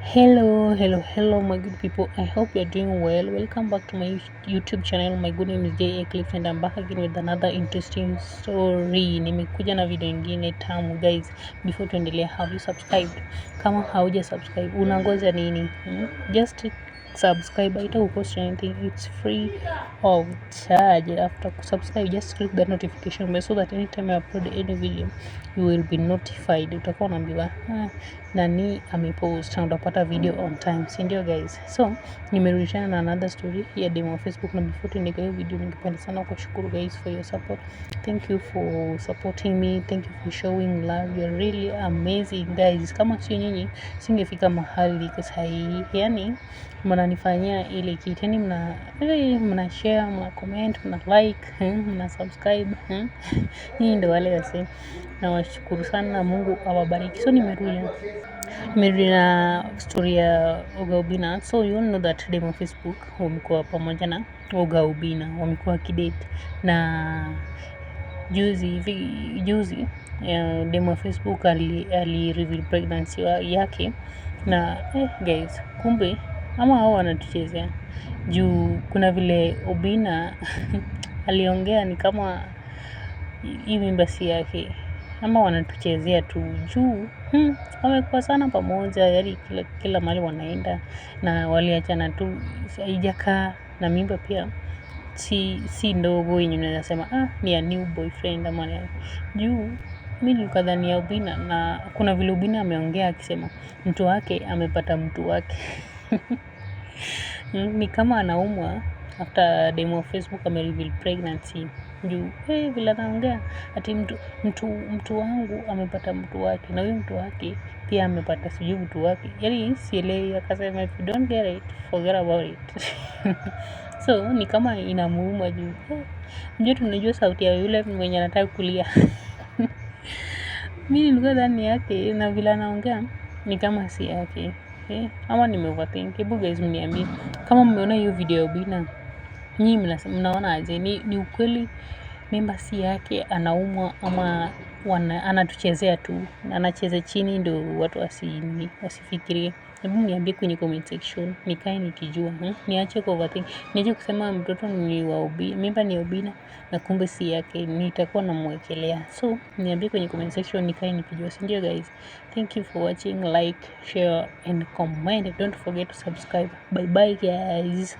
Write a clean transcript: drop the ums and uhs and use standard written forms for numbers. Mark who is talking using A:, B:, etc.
A: Hello, my good people. I hope you're doing well. Welcome back to my YouTube channel. My good name is J Eclipse, and I'm back again with another interesting story. Nimekuja na video ingine tamu, guys. Before tuendelee, have you subscribed? Kama hauja subscribe, unangoja nini? Just subscribe. Haita cost anything. It's free of charge. After subscribe, just click the notification bell so that anytime I upload any video, you will be notified. Utakuwa unaambiwa nani amepost na utapata video on time, si ndio guys? So nimerudishana na another story ya demo Facebook, na before tuendeke hiyo video, ningependa sana kushukuru guys for your support. Thank you for supporting me, thank you for showing love, you're really amazing guys. Kama sio nyinyi singefika mahali sahihi. Yani mnanifanyia ile kitu, yani mna share, mna comment, mna like, mna subscribe. Nyinyi ndio wale wase, na washukuru sana, Mungu awabariki. So nimerudi na story ya Oga Obinna. So you all know that demo Facebook wamekuwa pamoja na Oga Obinna, wamekuwa kidate, na juzi demo Facebook ali reveal pregnancy yake, na guys, kumbe ama hao wanatuchezea juu kuna vile Obinna aliongea ni kama hii mimba si yake, ama wanatuchezea tu juu wamekuwa sana pamoja, yaani kila mahali wanaenda, na waliachana tu haijakaa, na mimba pia si ndogo yenye unaweza sema ni a new boyfriend ama juu. Mimi nilikadhani ya Obinna, na kuna vile Obinna ameongea akisema mtu wake amepata mtu wake ni kama anaumwa after demo Facebook reveal pregnancy juu vile anaongea ati mtu wangu amepata mtu wake, na huyo mtu wake pia amepata sijui mtu wake, yaani sielewi. Akasema if you don't get it, forget about it so ni kama inamuuma juu ndio tunajua sauti ya yule mwenye anataka kulia mimi nilikuwa ndani yake, na vile anaongea ni kama si yake. Ama nimeoverthink. Hebu guys mniambie kama mmeona hiyo video ya Obinna, nyinyi mnaona aje? Ni ukweli mimba si yake, anaumwa, ama anatuchezea tu, anacheza chini ndio watu wasifikirie? Hebu niambie kwenye comment section, nikae nikijua. Niache ku overthink, niache kusema mtoto ni wa Obinna, mimba ni Obinna na kumbe si yake, nitakuwa namwekelea. So niambie kwenye comment section, nikae nikijua, si ndio guys? Thank you for watching. Like, share and comment. Don't forget to subscribe. Bye bye guys.